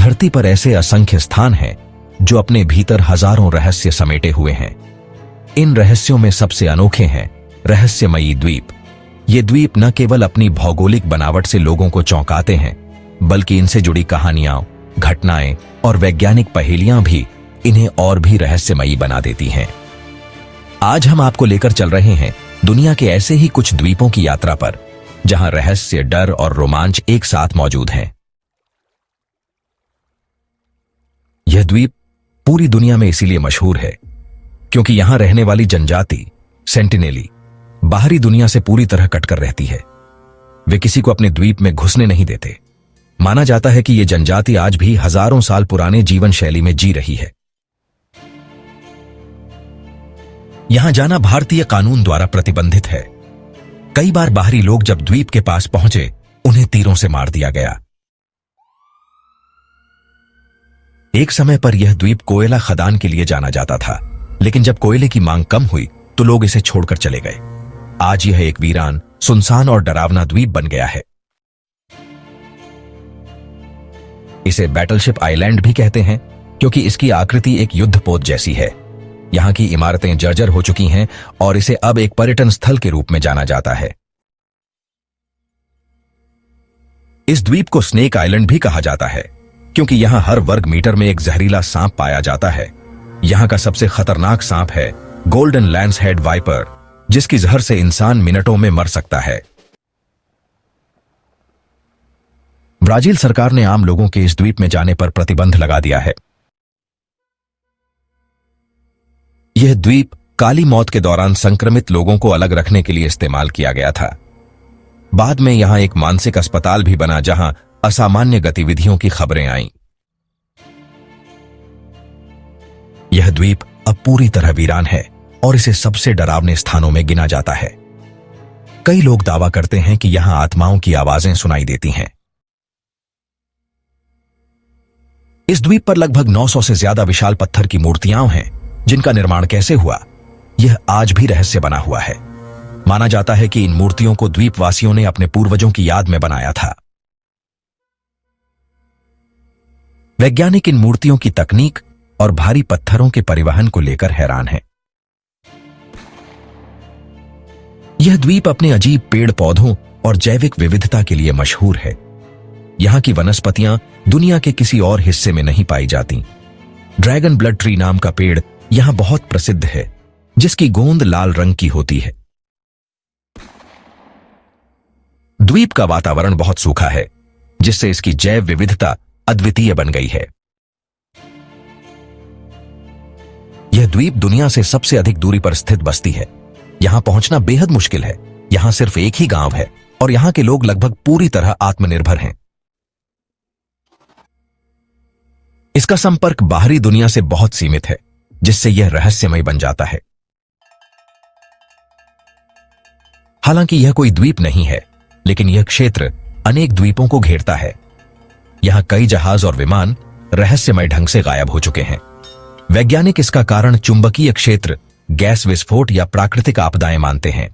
धरती पर ऐसे असंख्य स्थान हैं जो अपने भीतर हजारों रहस्य समेटे हुए हैं। इन रहस्यों में सबसे अनोखे हैं रहस्यमयी द्वीप। ये द्वीप न केवल अपनी भौगोलिक बनावट से लोगों को चौंकाते हैं, बल्कि इनसे जुड़ी कहानियां, घटनाएं और वैज्ञानिक पहेलियां भी इन्हें और भी रहस्यमयी बना देती हैं। आज हम आपको लेकर चल रहे हैं दुनिया के ऐसे ही कुछ द्वीपों की यात्रा पर, जहां रहस्य, डर और रोमांच एक साथ मौजूद हैं। यह द्वीप पूरी दुनिया में इसीलिए मशहूर है क्योंकि यहां रहने वाली जनजाति सेंटिनेली बाहरी दुनिया से पूरी तरह कटकर रहती है। वे किसी को अपने द्वीप में घुसने नहीं देते। माना जाता है कि यह जनजाति आज भी हजारों साल पुराने जीवन शैली में जी रही है। यहां जाना भारतीय कानून द्वारा प्रतिबंधित है। कई बार बाहरी लोग जब द्वीप के पास पहुंचे, उन्हें तीरों से मार दिया गया। एक समय पर यह द्वीप कोयला खदान के लिए जाना जाता था, लेकिन जब कोयले की मांग कम हुई तो लोग इसे छोड़कर चले गए। आज यह एक वीरान, सुनसान और डरावना द्वीप बन गया है। इसे बैटलशिप आइलैंड भी कहते हैं क्योंकि इसकी आकृति एक युद्धपोत जैसी है। यहां की इमारतें जर्जर हो चुकी हैं और इसे अब एक पर्यटन स्थल के रूप में जाना जाता है। इस द्वीप को स्नेक आइलैंड भी कहा जाता है क्योंकि यहां हर वर्ग मीटर में एक जहरीला सांप पाया जाता है। यहां का सबसे खतरनाक सांप है गोल्डन लैंस हेड वाइपर, जिसकी जहर से इंसान मिनटों में मर सकता है। ब्राजील सरकार ने आम लोगों के इस द्वीप में जाने पर प्रतिबंध लगा दिया है। यह द्वीप काली मौत के दौरान संक्रमित लोगों को अलग रखने के लिए इस्तेमाल किया गया था। बाद में यहां एक मानसिक अस्पताल भी बना जहां असामान्य गतिविधियों की खबरें आईं। यह द्वीप अब पूरी तरह वीरान है और इसे सबसे डरावने स्थानों में गिना जाता है। कई लोग दावा करते हैं कि यहां आत्माओं की आवाजें सुनाई देती हैं। इस द्वीप पर लगभग 900 से ज्यादा विशाल पत्थर की मूर्तियां हैं, जिनका निर्माण कैसे हुआ, यह आज भी रहस्य बना हुआ है। माना जाता है कि इन मूर्तियों को द्वीपवासियों ने अपने पूर्वजों की याद में बनाया था। वैज्ञानिक इन मूर्तियों की तकनीक और भारी पत्थरों के परिवहन को लेकर हैरान हैं। यह द्वीप अपने अजीब पेड़ पौधों और जैविक विविधता के लिए मशहूर है। यहां की वनस्पतियां दुनिया के किसी और हिस्से में नहीं पाई जाती। ड्रैगन ब्लड ट्री नाम का पेड़ यहां बहुत प्रसिद्ध है, जिसकी गोंद लाल रंग की होती है। द्वीप का वातावरण बहुत सूखा है, जिससे इसकी जैव विविधता अद्वितीय बन गई है। यह द्वीप दुनिया से सबसे अधिक दूरी पर स्थित बस्ती है। यहां पहुंचना बेहद मुश्किल है। यहां सिर्फ एक ही गांव है और यहां के लोग लगभग पूरी तरह आत्मनिर्भर हैं। इसका संपर्क बाहरी दुनिया से बहुत सीमित है, जिससे यह रहस्यमय बन जाता है। हालांकि यह कोई द्वीप नहीं है, लेकिन यह क्षेत्र अनेक द्वीपों को घेरता है। यहां कई जहाज और विमान रहस्यमय ढंग से गायब हो चुके हैं। वैज्ञानिक इसका कारण चुंबकीय क्षेत्र, गैस विस्फोट या प्राकृतिक आपदाएं मानते हैं।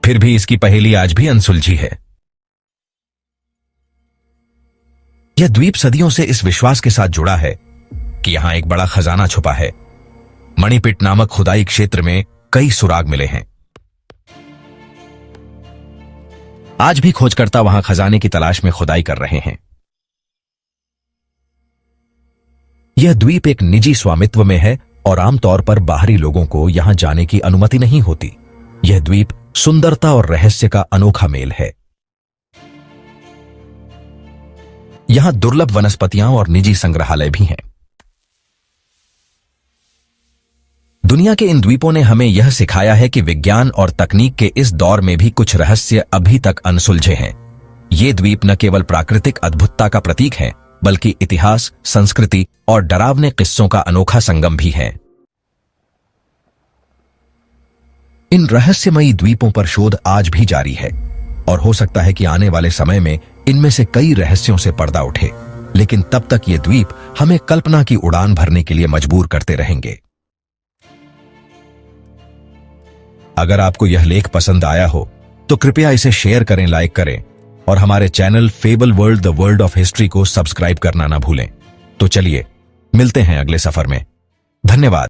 फिर भी इसकी पहेली आज भी अनसुलझी है। यह द्वीप सदियों से इस विश्वास के साथ जुड़ा है कि यहां एक बड़ा खजाना छुपा है। मणिपिट नामक खुदाई क्षेत्र में कई सुराग मिले हैं। आज भी खोजकर्ता वहां खजाने की तलाश में खुदाई कर रहे हैं। यह द्वीप एक निजी स्वामित्व में है और आमतौर पर बाहरी लोगों को यहां जाने की अनुमति नहीं होती। यह द्वीप सुंदरता और रहस्य का अनोखा मेल है। यहां दुर्लभ वनस्पतियां और निजी संग्रहालय भी हैं। दुनिया के इन द्वीपों ने हमें यह सिखाया है कि विज्ञान और तकनीक के इस दौर में भी कुछ रहस्य अभी तक अनसुलझे हैं। ये द्वीप न केवल प्राकृतिक अद्भुतता का प्रतीक है, बल्कि इतिहास, संस्कृति और डरावने किस्सों का अनोखा संगम भी है। इन रहस्यमयी द्वीपों पर शोध आज भी जारी है और हो सकता है कि आने वाले समय में इनमें से कई रहस्यों से पर्दा उठे, लेकिन तब तक ये द्वीप हमें कल्पना की उड़ान भरने के लिए मजबूर करते रहेंगे। अगर आपको यह लेख पसंद आया हो तो कृपया इसे शेयर करें, लाइक करें और हमारे channel fable world the world of history को सब्सक्राइब करना ना भूलें। तो चलिए मिलते हैं अगले सफर में। धन्यवाद।